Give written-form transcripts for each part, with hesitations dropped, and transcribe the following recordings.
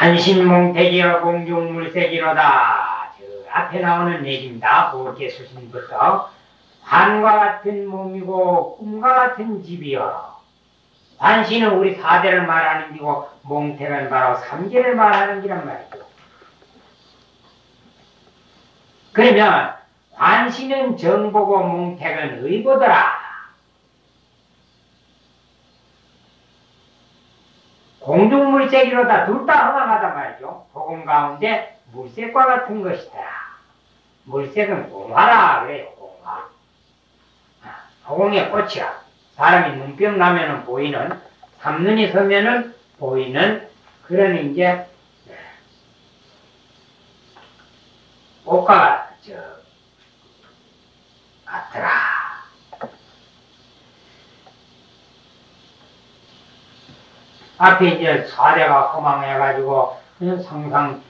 한신몽택이여 공중물색이로다. 저 앞에 나오는 얘기입니다. 보게 수신부터 환과 같은 몸이고 꿈과 같은 집이여. 환신은 우리 사대를 말하는 기고 몽택은 바로 삼계를 말하는 기란 말이죠. 그러면 환신은 정보고 몽택은 의보더라. 공중물색이로다. 둘 다 허망하단 말이죠. 복음 가운데 물색과 같은 것이더라. 물색은 공화라 그래요. 공화. 허공의 꽃이라. 사람이 눈병 나면은 보이는, 삼눈이 서면은 보이는 그런 이제 꽃과 같더라. 앞에 이제 사대가 허망해가지고 상상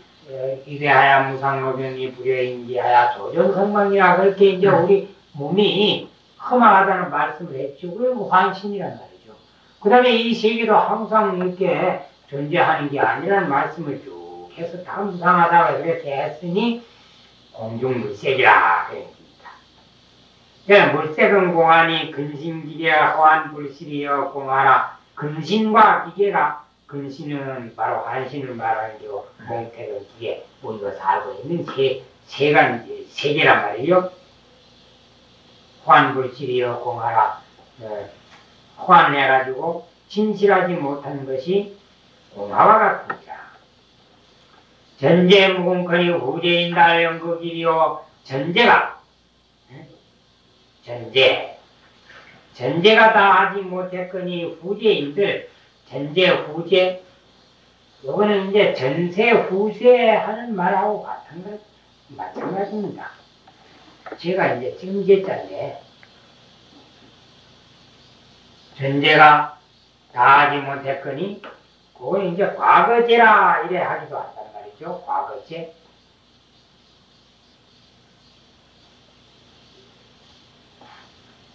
이래하야 무상노변이 불여인지하야 조전성망이라 그렇게 이제 우리 몸이 허망하다는 말씀을 했죠. 그리고 환신이란 말이죠. 그 다음에 이 세계도 항상 이렇게 존재하는 게 아니라는 말씀을 쭉 해서 다 무상하다고 그렇게 했으니 공중물색이라 그랬습니다. 그러니까 물색은 공하니 근신기계야 허한불실이여 공하라. 근신과 기계가, 근신은 바로 환신을 말하는 거고 몽택은 기계, 우리가 살고 있는 세계란 말이에요. 환불실이여 공하라. 환해가지고 진실하지 못한 것이 공하와 같으니라. 전제 무궁커니 후제인달 연극이리요. 전제가 전제가 다 하지 못했거니 후제인들, 전제 후제, 요거는 이제 전세 후세 하는 말하고 마찬가지입니다. 제가 이제 지금 제자인데, 전제가 다 하지 못했거니, 그건 이제 과거제라 이래 하기도 한단 말이죠. 과거제.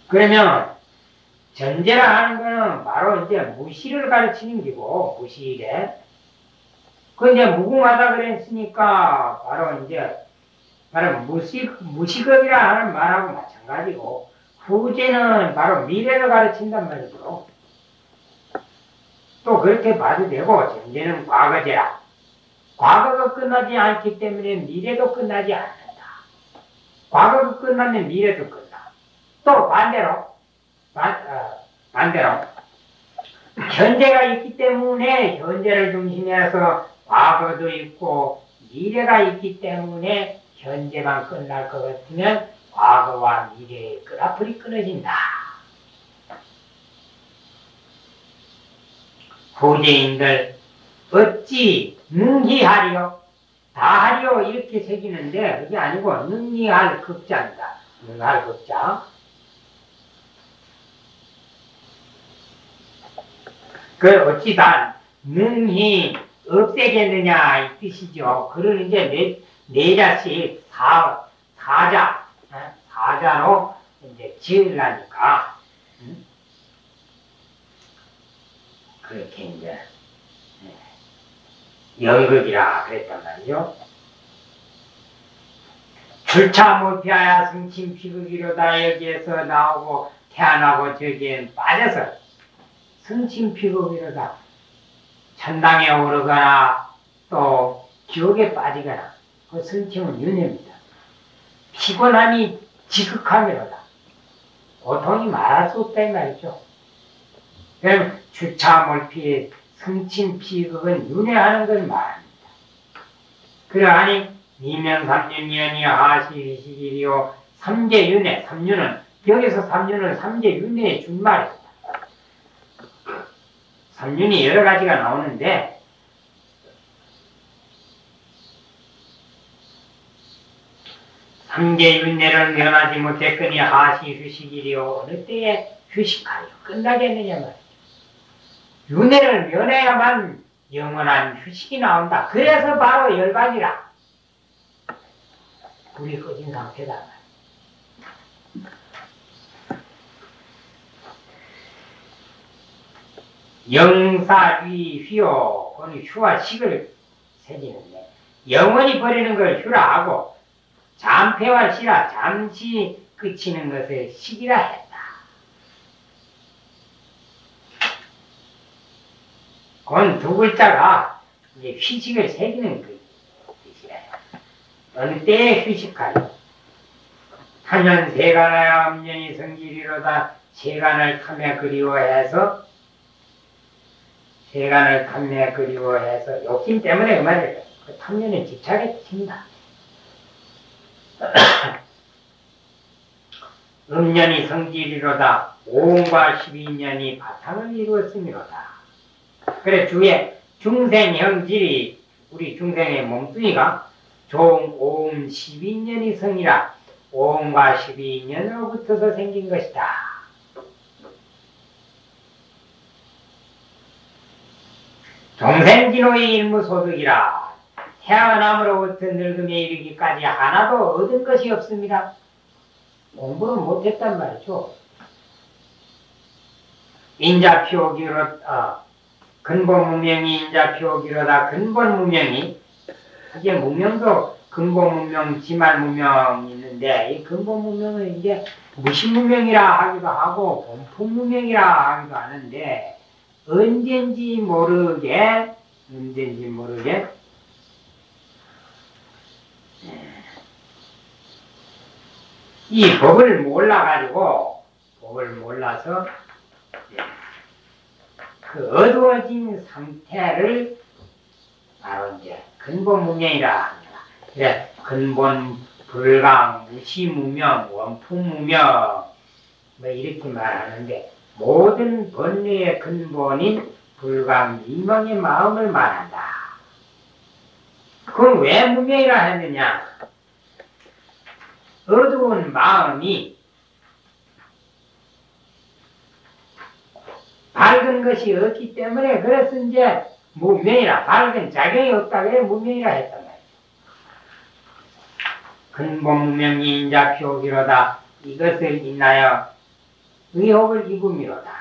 그러면, 전제라 하는 거는 바로 이제 무시를 가르치는 기고, 무시래. 그 이제 무궁하다 그랬으니까, 바로 무시급이라 하는 말하고 마찬가지고, 후제는 바로 미래를 가르친단 말이죠. 또 그렇게 봐도 되고, 전제는 과거제라. 과거가 끝나지 않기 때문에 미래도 끝나지 않는다. 과거가 끝나면 미래도 끝나. 또 반대로, 현재가 있기 때문에 현재를 중심해서 과거도 있고 미래가 있기 때문에 현재만 끝날 것 같으면 과거와 미래의 끈앞풀이 끊어진다. 후제인들 어찌 능히하리요? 다 하리요 이렇게 새기는데 그게 아니고 능히할 극자입니다. 능할 극자. 그 어찌 다 능히 없애겠느냐 이 뜻이죠. 그걸 이제 네 자씩 사자로 이제 지으려니까 그렇게 이제 연극이라 그랬단 말이죠. 출차 못피하야 승침피극이로다 여기에서 나오고 태어나고 저기엔 빠져서 승침피극이로다. 천당에 오르거나 또 지옥에 빠지거나 그 승침은 윤회입니다. 피곤함이 지극하미로다. 고통이 말할 수 없다 이 말이죠. 그럼 주차몰피의 승침피극은 윤회하는 걸 말합니다. 그러하니 이면삼륜이여니 하시시기리요. 삼계윤회, 삼륜은 여기서 삼륜은 삼계윤회의 준말입니다. 삼륜이 여러 가지가 나오는데 삼계윤회를 면하지 못했거니 하시 휴식이리요. 어느 때에 휴식하여 끝나겠느냐 말이죠. 윤회를 면해야만 영원한 휴식이 나온다. 그래서 바로 열반이라. 불이 꺼진 상태다. 영사위 휘요. 오늘 휴와 식을 새기는데 영원히 버리는 걸 휴라 하고 잠패와 시라 잠시 그치는 것을 시기라 했다. 그건 두 글자가 이제 휴식을 새기는 그 뜻이래요. 어느 때에 휴식하여 탄연 세간하여 암년이 성질이로다. 세간을 탐해 그리워해서 욕심 때문에 그 말이에요. 그 탐년에 집착에 튄다. 음년이 성질이로다. 오음과 12년이 바탕을 이루었음이로다. 그래 주에 중생형질이 우리 중생의 몸뚱이가 종 오음 12년이 성이라. 오음과 12년으로 붙어서 생긴 것이다. 종생진호의 일무소득이라. 태어남으로부터 늙음에 이르기까지 하나도 얻은 것이 없습니다. 공부를 못했단 말이죠. 근본 무명이 인자피오기로다. 근본 무명이 이게 무명도 근본 무명, 지말 무명이 있는데 이 근본 무명은 이제 무신무명이라 하기도 하고 본품무명이라 하기도 하는데 언젠지 모르게 이 법을 몰라서 그 어두워진 상태를 바로 이제 근본 무명이라 합니다. 그래 근본 불강, 무시무명, 원품무명 뭐 이렇게 말하는데 모든 번뇌의 근본인 불강, 미망의 마음을 말한다. 그건 왜 무명이라 했느냐? 어두운 마음이 밝은 것이 없기 때문에 그래서 이제 무명이라 밝은 작용이 없다 그래 무명이라 했단 말이에요. 근본 무명이 인자표기로다. 이것을 인하여 의혹을 입음이로다.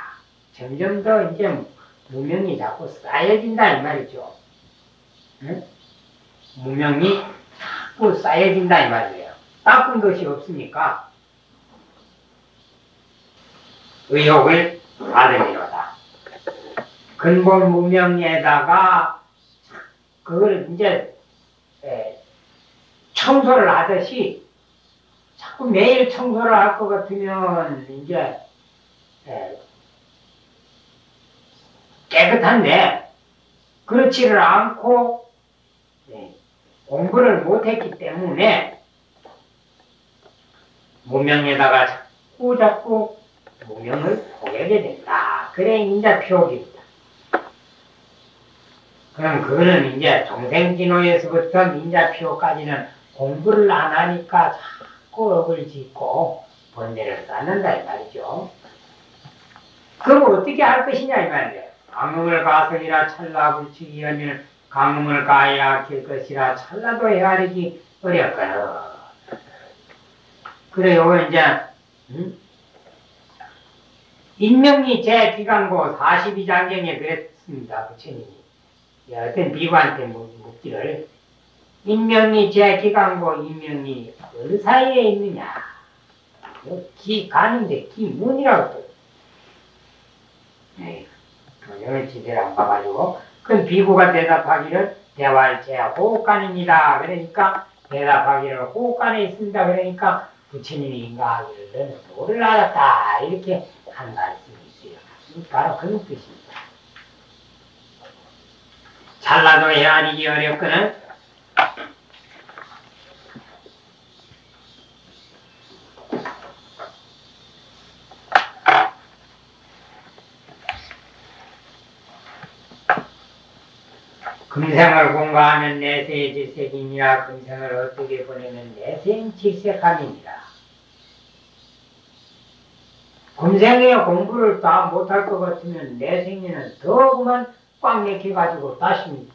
점점 더 이제 무명이 자꾸 쌓여진다 이 말이죠. 응? 무명이 자꾸 쌓여진다 이 말이에요. 닦은 것이 없으니까 의혹을 받음이로다. 근본 무명에다가 그걸 이제 청소를 하듯이 자꾸 매일 청소를 할 것 같으면 이제 깨끗한데 그렇지를 않고 공부를 못했기 때문에 무명에다가 자꾸 무명을 보게 된다. 그래 인자표기입니다. 그럼 그거는 이제 동생진호에서부터 인자표까지는 공부를 안 하니까 자꾸 업을 짓고 번뇌를 쌓는다 이 말이죠. 그럼 어떻게 할 것이냐 이 말이에요. 강음을 가설이라 찰나불치기 하면 강음을 가야 길 것이라 찰나도 헤아리기 어렵거나. 그래요 이제 인명이 제 기간고 42장경에 그랬습니다. 부처님이 어떤 비구한테 묻기를 인명이 제 기간고 인명이 어느 사이에 있느냐. 기 가는데 기문이라고 또. 영을 지대로 안 봐가지고 그 비구가 대답하기를 대활제 호흡간입니다. 그러니까 대답하기를 호흡간에 있습니다. 그러니까 부처님이 인가하기를 너는 도를 알았다. 이렇게 한 말씀이 있어요. 바로 그런 뜻입니다. 찰나도 헤아리기 어렵거든. 금생을 공가하면 내세의 질색이니라. 금생을 어떻게 보내면 내생 질색함이니라. 금생에 공부를 다 못할 것 같으면 내생에는 더 그만 꽉 맥혀가지고 다시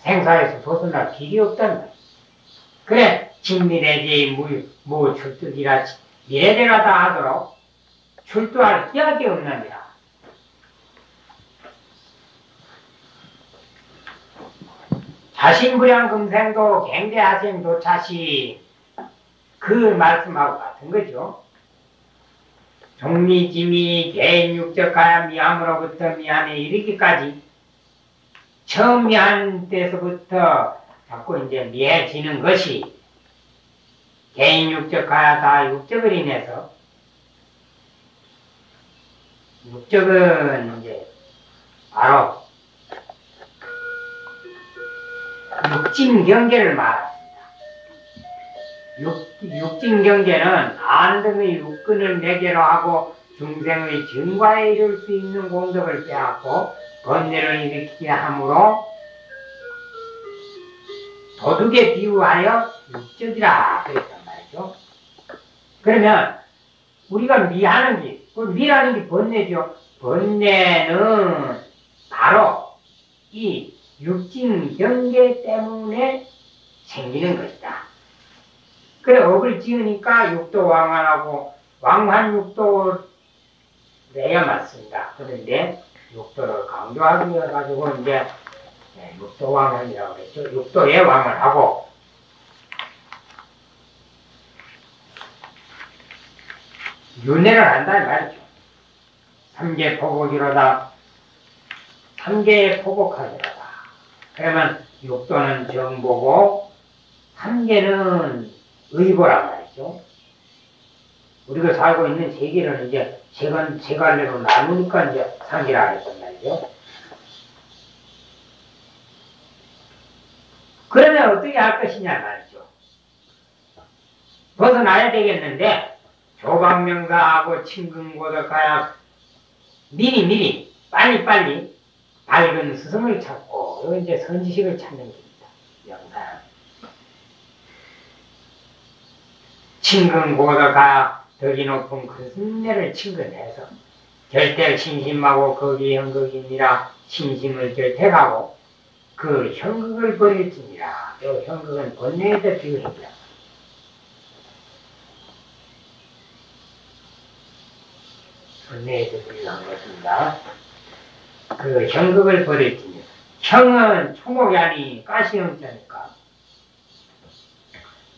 생사에서 벗어날 길이 없다는 거야. 그래 진미래지 무출득이라 미래대라다 하도록 출두할 기약이 없느니라. 자신불량금생도 갱대하셈 도차시 그 말씀하고 같은 거죠. 종리짐이 개인 육적하야 미함으로부터 미함에 이르기까지 처음 미한 때서부터 자꾸 이제 미해지는 것이 개인 육적하야 다 육적을 인해서 육적은 이제 바로 육진경계를 말합니다. 육진경계는 안등의 육근을 매개로 하고 중생의 증과에 이를 수 있는 공덕을 빼앗고 번뇌를 일으키게 하므로 도둑에 비유하여 육적이라 그랬단 말이죠. 그러면 우리가 미하는 게, 미라는 게 번뇌죠. 번뇌는 바로 이 육진경계 때문에 생기는 것이다. 그래 업을 지으니까 육도 왕환하고 왕환육도 내야 맞습니다. 그런데 육도를 강조하기 위해 가지고 이제 육도 왕환이라고 그랬죠. 육도에 왕환하고 윤회를 한다는 말이죠. 삼계 포복이로다. 삼계에 포복하기로다. 그러면 육도는 정보고 삼계는 의보란 말이죠. 우리가 살고 있는 세계를 이제 세 갈래로 나누니까 이제 삼계라 했단 말이죠. 그러면 어떻게 할 것이냐 말이죠. 벗어나야 되겠는데 조방명사하고 친근고덕하여 미리 빨리 밝은 스승을 찾고 이거 이제 선지식을 찾는 겁니다. 명사는 친근고덕하여 덕이 높은 큰 승례를 친근해서 결택 신심하고 거기 현극이니라 신심을 결택하고 그 현극을 버릴지니라. 또 현극은 번뇌에다 비유합니다. 번뇌에다 비유한 것입니다. 그 현극을 버릴지니라. 형은 총목이 아니 가시형자니까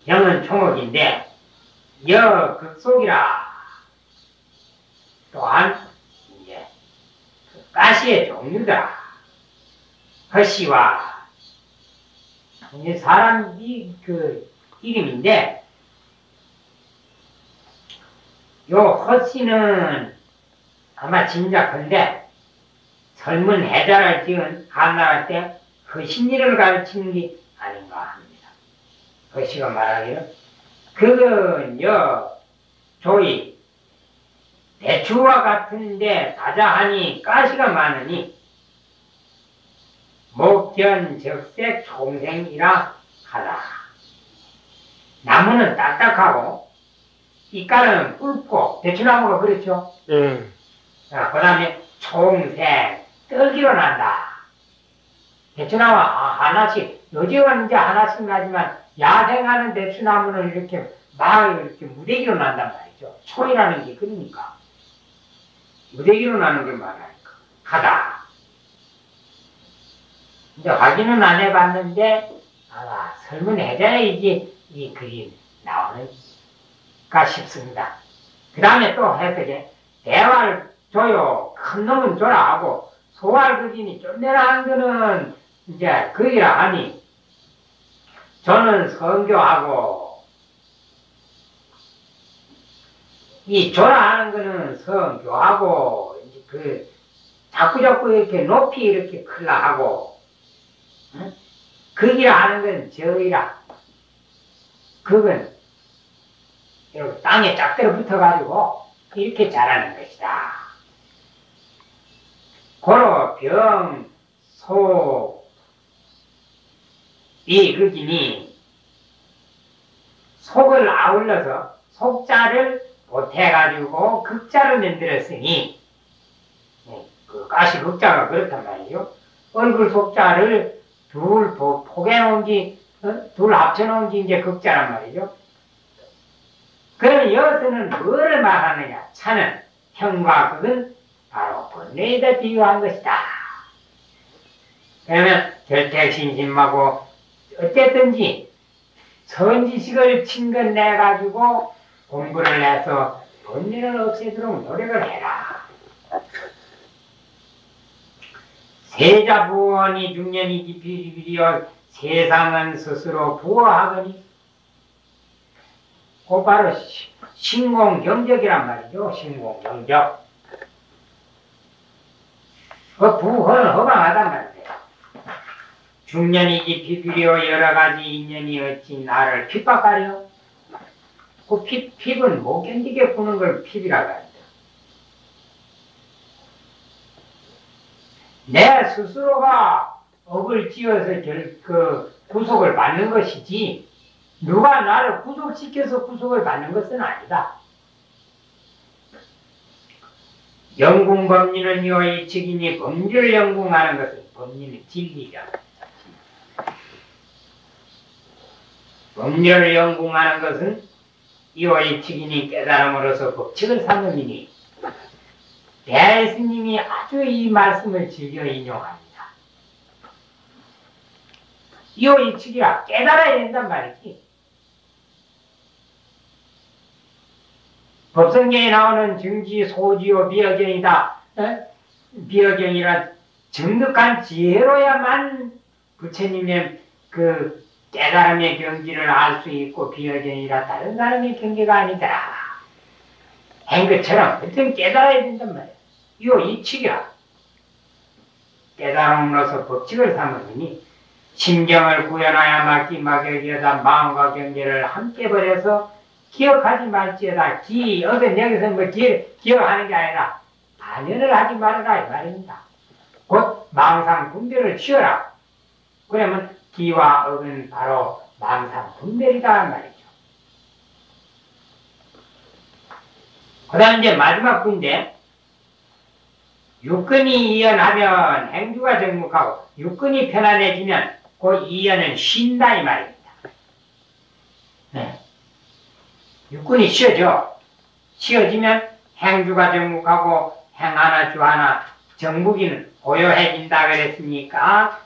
형은 총목인데 여 극속이라. 또한 이제 그 가시의 종류다. 허씨와 이제 사람 그 이름인데 요 허씨는 아마 짐작컨대 젊은 해자를 지은 한나라 때 허신일을 가르치는 게 아닌가 합니다. 허씨가 말하기를 그건 조이 대추와 같은데 다자하니 가시가 많으니 목견적색 총생이라 하다. 나무는 딱딱하고 이깔은 뿔고 대추나무가 그렇죠? 그 다음에 총생 떨기로 난다. 대추나무 하나씩 요즘은 이제 하나씩 나지만 야생하는 대추나무는 이렇게 막 이렇게 무대기로 난단 말이죠. 초이라는 게 그러니까 무대기로 나는 게 많으니까 하다. 이제 확인은 안 해봤는데 설문 해자야지 이 글이 나오는가 싶습니다. 그 다음에 또 해석에 대화를 줘요. 큰 놈은 줘라 하고 소활 그기니 쫓내라 하는 거는 이제 그기라 하니 저는 성교하고 이 줘라 하는 거는 성교하고 이제 그 자꾸 이렇게 높이 이렇게 클라 하고 응? 그기라 하는 건 저이라. 그건 이렇게 땅에 짝대로 붙어가지고 이렇게 자라는 것이다. 고로 병, 소, 이 그기니 속을 아울러서 속자를 보태가지고 극자를 만들었으니 그 가시 극자가 그렇단 말이죠. 얼굴 속자를 둘 포개놓은 지 둘 합쳐놓은 지 이제 극자란 말이죠. 그러면 여기서는 뭐를 말하느냐? 차는 형과 극은 바로 번뇌에다 비유한 것이다. 그러면 결택신심하고 어쨌든지 선지식을 친근내가지고 공부를 해서 번뇌를 없애도록 노력을 해라. 세자부원이 중년이지 비리비리여 세상은 스스로 부어하거니 곧바로 신공경적이란 말이죠. 신공경적. 그 부허는 허망하단 말이에요. 중년이지 비비리여 여러가지 인연이 어찌 나를 핍박하려? 그 핍은 못 견디게 구는 걸 핍이라고 합니다. 내 스스로가 업을 지어서 구속을 받는 것이지 누가 나를 구속시켜서 구속을 받는 것은 아니다. 영궁법리는 요의 측이니 법리를 영궁하는 것은 법리는 진리죠. 법리를 영궁하는 것은 요의 측이니 깨달음으로서 법칙을 삼음이니 대스님이 아주 이 말씀을 즐겨 인용합니다. 요의 측이라 깨달아야 된단 말이지. 법성경에 나오는 증지, 소지요, 비어경이다. 비어경이란 정득한 지혜로야만 부처님의 그 깨달음의 경지를 알 수 있고 비어경이라 다른 사람의 경계가 아니더라. 한 것처럼 어떤 깨달아야 된단 말이야. 요 이측이라. 깨달음으로서 법칙을 삼으니 심경을 구현하여 막기 막여기에다 마음과 경계를 함께 버려서 기억하지 말지어다. 얻은 여기서 뭐 기억하는 게 아니라 반연을 하지 말아라 이 말입니다. 곧 망상 분별을 취하라. 그러면 기와 억은 바로 망상 분별이다 말이죠. 그 다음 이제 마지막 군데 육근이 이연하면 행주가 정묵하고 육근이 편안해지면 그 이연은 쉰다 이 말입니다. 네. 육근이 쉬어져. 쉬어지면 행주가 정묵하고 행 하나 주 하나 정묵이는 고요해진다 그랬으니까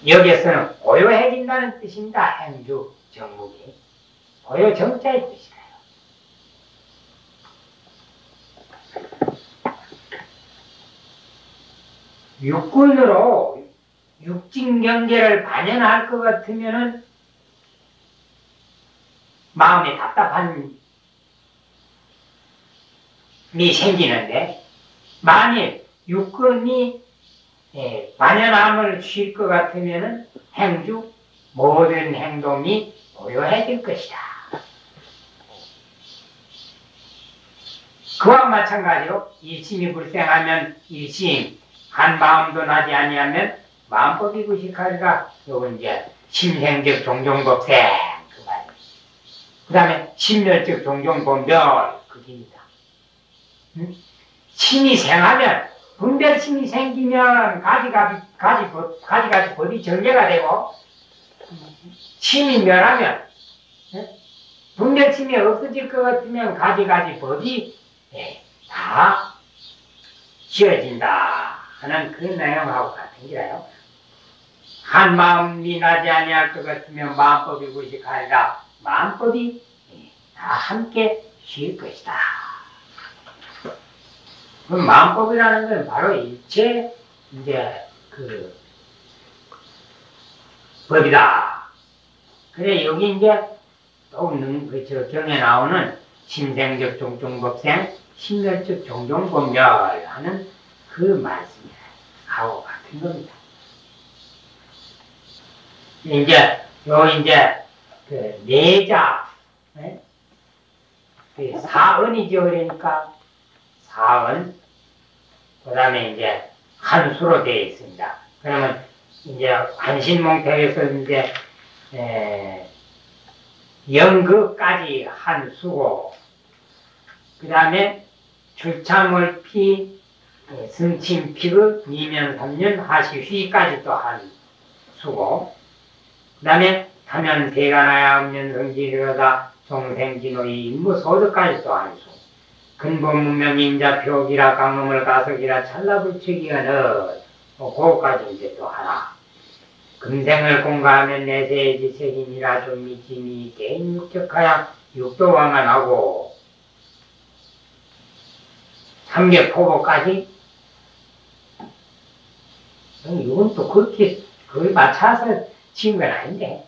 여기에서는 고요해진다는 뜻입니다. 행주 정묵이 고요 정자의 뜻이에요. 육군으로 육진경계를 반영할 것 같으면은 마음에 답답함이 생기는데 만일 육군이 반연함을 쉴 것 같으면은 행주 모든 행동이 고요해질 것이다. 그와 마찬가지로 일심이 불생하면 일심 한 마음도 나지 아니하면 마음법이 구식하리라. 요건 이제 심생적 종종법생 그 말이에요. 그 다음에 심멸적 종종분별 그게입니다. 심이 생하면 분별심이 생기면 가지가지 법이 정제가 되고 심이 멸하면 분별심이 없어질 것 같으면 가지가지 법이 다 지어진다 하는 그 내용하고 같은 게요. 한 마음이 나지 아니할 것 같으면 마음법이 구식하리라. 마음법이 다 함께 쉴 것이다. 그 마음법이라는 건 바로 일체 이제 그 법이다. 그래 여기 이제 또 저 경에 나오는 심생적 종종법생, 심멸적 종종법멸 하는 그 말씀이 하고 같은 겁니다. 이제 그 내자, 그 사언이죠. 그러니까 사언, 그 다음에 이제 한수로 되어 있습니다. 그러면 이제 한신몽태에서 이제 영극까지 한수고, 그 다음에 출참월피, 승침피그, 미면 3년, 하시휘까지 또 한수고, 그 다음에 타면 대가나야 음년성지르다 종생진호의 임무소득까지 또 한수. 근본문명 인자 표기라 강음을 가석이라 찰나불치기하는 그거까지 이제 또 하나. 금생을 공가하면 내세의 지색이니라 좀미지니 개인육적하야 육도화만 하고 삼계포고까지 이건 또 그렇게 거의 맞춰서 지은 건 아닌데.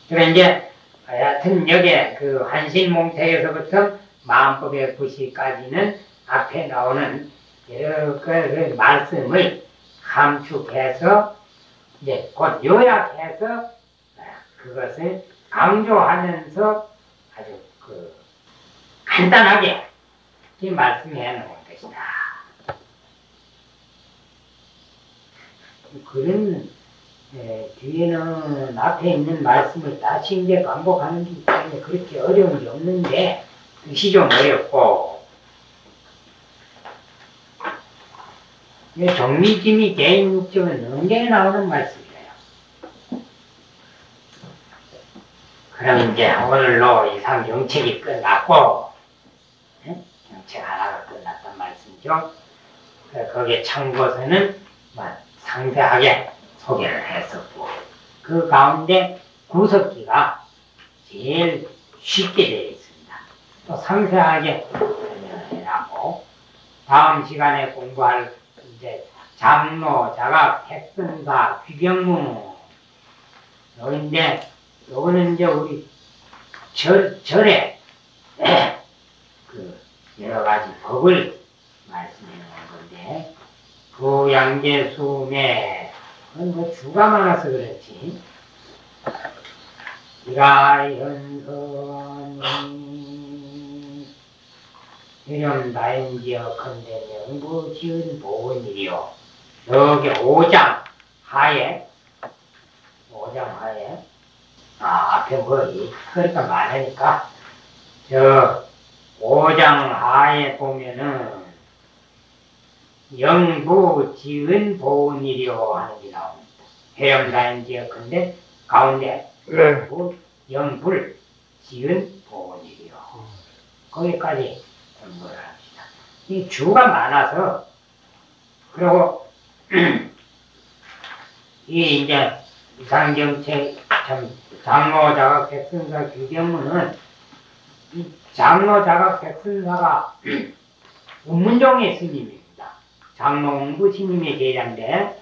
그래 이제 하여튼 여기에 그 한신몽태에서부터 마음법의 부시까지는 앞에 나오는 여러 그 말씀을 함축해서 이제 곧 요약해서 그것을 강조하면서 아주 그 간단하게 말씀해 놓은 것이다. 그런 뒤에는 앞에 있는 말씀을 다시 이제 반복하는 게 때문에 그렇게 어려운 게 없는데 뜻이 좀 어렵고 정미지미 개인육적은 능계에 나오는 말씀이에요. 그럼 이제 오늘로 이상 경책이 끝났고 경책 하나가 끝났단 말씀이죠. 거기에 참고서는 상세하게 소개를 했었고 그 가운데 구석기가 제일 쉽게 되어 있습니다. 또 상세하게 설명을 해놨고 다음 시간에 공부할 이제 장로, 자각, 택선사, 귀경무 요인데 요거는 이제 우리 절에 그 여러 가지 법을 말씀해 놓은 건데 부양계수매 그건 뭐 주가 많아서 그렇지. 이라현선이 유념다인지역컨대 명부지은 보은이요. 여기 5장 하에 앞에 뭐 그러니까 많으니까 저 5장 하에 보면은 영부 지은 보은이려 하는 게 나옵니다. 해영사인지역컨대 가운데 영불 지은 보은이려 거기까지 공부를 합시다. 이 주가 많아서 그리고 이 이제 이상경책 장로자각 백선사 규경문은 이 장로자각 백선사가 운문종의 스님입니다. 장로홍부 스님의 제자인데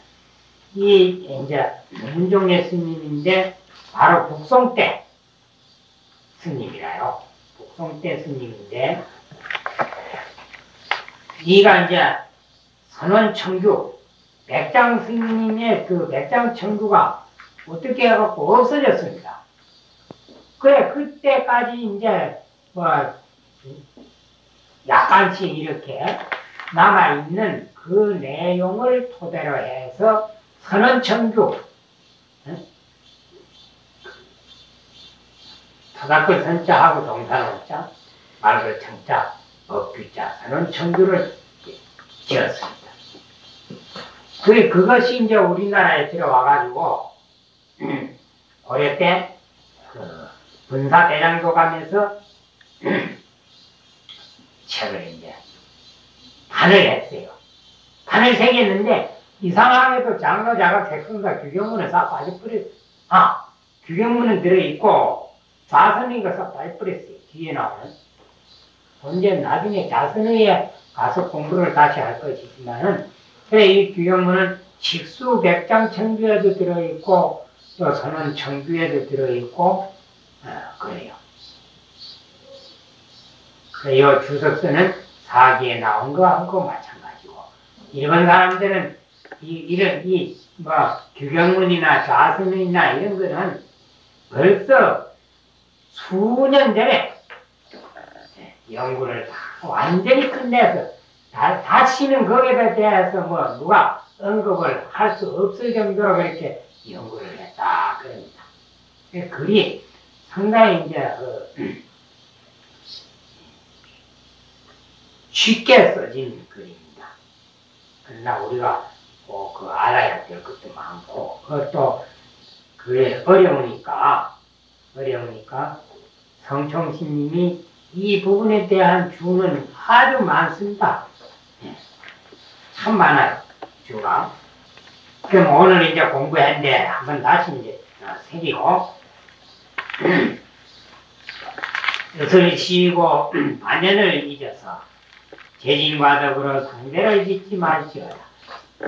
이 이제 운문종의 스님인데 바로 북송 때 스님이라요. 북송 때 스님인데 이가 이제 선원청규 백장 스님의 그 백장 청규가 어떻게 해갖고 없어졌습니다. 그래 그때까지 이제 뭐 약간씩 이렇게 남아있는 그 내용을 토대로 해서 선원청규 토닥글 선자하고 동사노자 말글 청자 법규자 선원청규를 지었습니다. 그것이 이제 우리나라에 들어와가지고 고려 때 그 분사대장도 가면서 책을 이제 판을 했어요. 판을 새겼는데 이상하게도 장로자각 백성사 규경문은 싹 빠져버렸어요. 규경문은 들어있고 좌선이가 싹 빠져버렸어요. 뒤에 나오는. 언제 나중에 자선의에 가서 공부를 다시 할 것이지만은 그래 이 규경문은 식수 백장 청규에도 들어있고 또 선원 청규에도 들어있고 그래요. 이 주석서는 사기에 나온 거하고 마찬가지고 일본 사람들은 규경문이나 좌선이나 이런 거는 벌써 수년 전에 연구를 다 완전히 끝내서 다시는 거기에 대해서 뭐 누가 언급을 할 수 없을 정도로 그렇게 연구를 했다 그럽니다. 글이 상당히 이제 쉽게 써진 글입니다. 그러나 우리가 그 알아야 될 것도 많고 그것도 그게 어려우니까 성총신님이 이 부분에 대한 주는 아주 많습니다. 참 많아요. 주가. 그럼 오늘 이제 공부했는데 한번 다시 이제 새기고 뜻을 쉬고 반연을 잊어서 재진과 더불어 상대를 짓지 말지어다.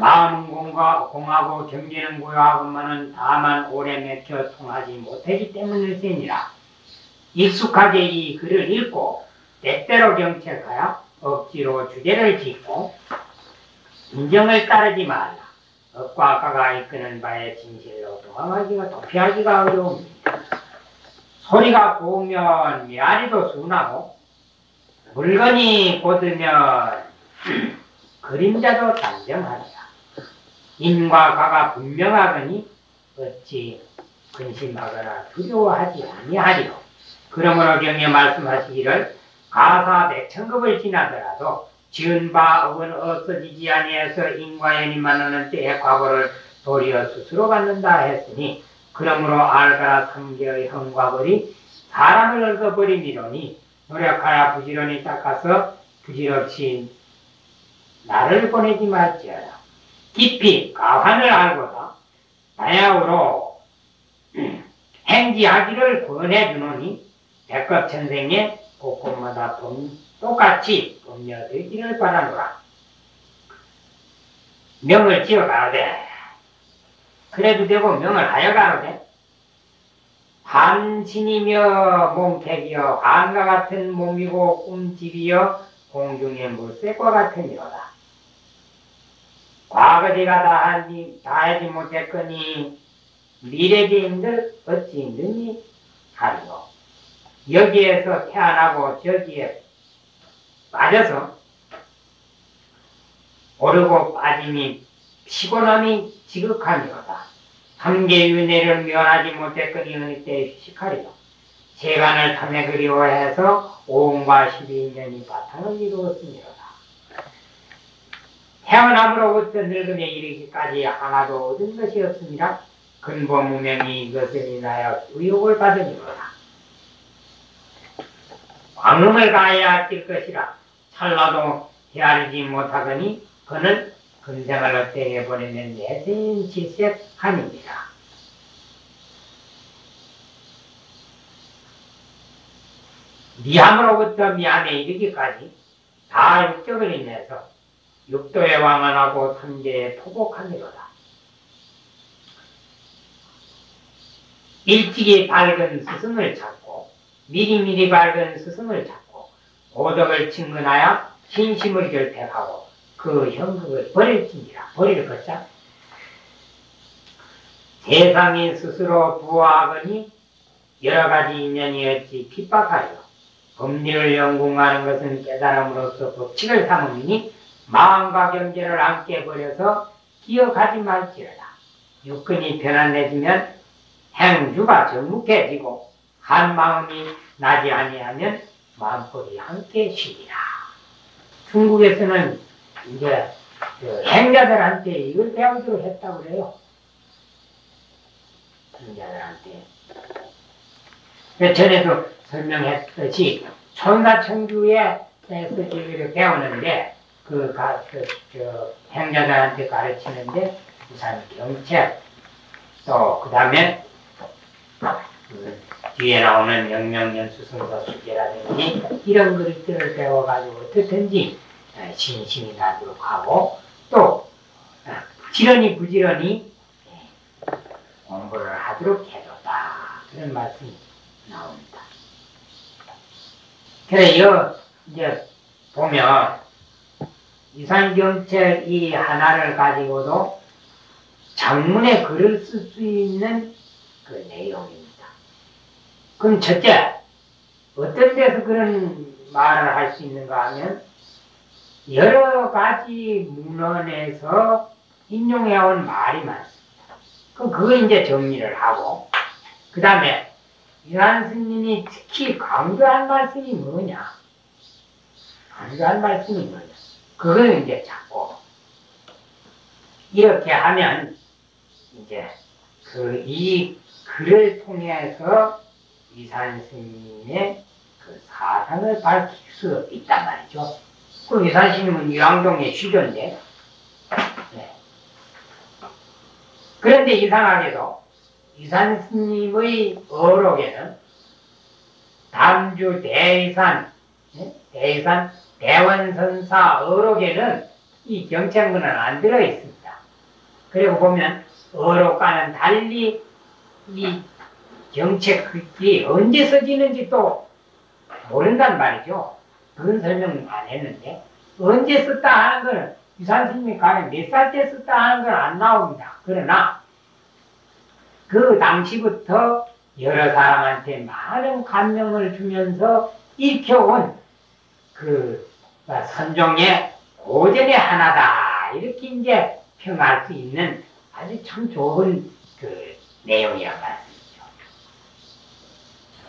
마음은 공하고 경계는 고요하고만은 다만 오래 맥혀 통하지 못하기 때문일지니라. 익숙하게 이 글을 읽고 때때로 경책하여 억지로 주제를 짓고 인정을 따르지 말라. 억과 가가 이끄는 바에 진실로 도망하기가 도피하기가 어려웁니다. 소리가 고우면 메아리도 순하고 물건이 곧으면 그림자도 단정하리라. 인과 가가 분명하거니 어찌 근심하거나 두려워하지 아니하리요. 그러므로 경에 말씀하시기를 가사 백천급을 지나더라도 지은 바 업은 없어지지 아니해서 인과연이 만나는 때의 과거를 도리어 스스로 받는다 했으니 그러므로 알가라 상계의 형과벌이 사람을 얻어버리미로니 노력하여 부지런히 닦아서 부질없이 나를 보내지 말지어라. 깊이 가환을 알고다 다야우로 행지하기를 권해주노니 백겁천생에 곳곳마다 똑같이 법려되기를 바라노라. 명을 지어가로되 그래도 되고 명을 하여가로되 한신이며 몸택이여 한과 같은 몸이고 꿈집이여 공중의 물색과 같으니로다. 과거지가 다 하지 못했거니 미래지인들 어찌 힘드니 하리요. 여기에서 태어나고 저기에 빠져서 오르고 빠짐이 피곤함이 지극하니로다. 삼계윤회를 면하지 못했거니 어느 때 휴식하리요. 세간을 탐해 그리워해서 오음과 12년이 바탕을 이루었으니로다. 태어남으로부터 늙음에 이르기까지 하나도 얻은 것이 없습니다. 근본 무명이 이것을 인하여 의욕을 받으니로다. 광음을 가해야 뛸 것이라 찰나도 헤아리지 못하거니 그는 근생을 헛되게 보내면 내세인 질색함입니다. 미함으로부터 미함에 이르기까지 다 육적을 인해서 육도에 왕언하고 삼계에 토복함이로다. 일찍이 밝은 스승을 찾고 미리미리 밝은 스승을 찾고 오덕을 친근하여 신심을 결택하고 그 형극을 버릴지니라. 버릴 것자 세상이 스스로 부화하거니 여러가지 인연이 어찌 핍박하여 법리를 연궁하는 것은 깨달음으로써 법칙을 삼으니 마음과 경계를 함께 버려서 기억하지 말지어다. 육근이 편안해지면 행주가 정묵해지고 한 마음이 나지 아니하면 마음꼴이 함께 쉬리라. 중국에서는 이제 행자들한테 이걸 배우기로 했다고 그래요. 행자들한테. 전에도 설명했듯이 천사천주에서 이걸 배우는데 행자들한테 가르치는데 우선 경책 또 그 다음에 뒤에 나오는 영명연수성서 수제라든지 이런 그릇들을 배워가지고 어떻든지 신심이 나도록 하고 또 부지런히 공부를 하도록 해줬다. 그런 말씀이 나옵니다. 그래서 이제 보면 이산경책 이 하나를 가지고도 장문의 글을 쓸 수 있는 그 내용입니다. 그럼 첫째, 어떤 데서 그런 말을 할 수 있는가 하면 여러 가지 문헌에서 인용해온 말이 많습니다. 그럼 그걸 이제 정리를 하고 그 다음에 이한 스님이 특히 강조한 말씀이 뭐냐? 강조한 말씀이 뭐냐? 그걸 이제 찾고 이렇게 하면 이제 이 글을 통해서 이산 스님의 그 사상을 밝힐 수 있단 말이죠. 그 이산 스님은 유황동의 시조인데, 네. 그런데 이상하게도 이산 스님의 어록에는 담주 대이산, 대이산 대원선사 어록에는 이 경창문은 안 들어 있습니다. 그리고 보면 어록과는 달리 이 경책이 언제 써지는지 또 모른단 말이죠. 그건 설명 안 했는데 언제 썼다 하는 거는 유산 스님이 가면 몇 살 때 썼다 하는 건 안 나옵니다. 그러나 그 당시부터 여러 사람한테 많은 감명을 주면서 익혀온 그 선종의 고전의 하나다. 이렇게 이제 평할 수 있는 아주 참 좋은 그 내용이란 말씀이죠.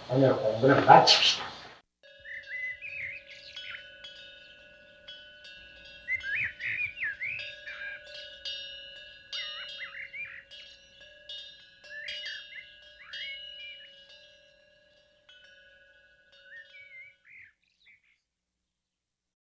오늘 공부는 마칩시다.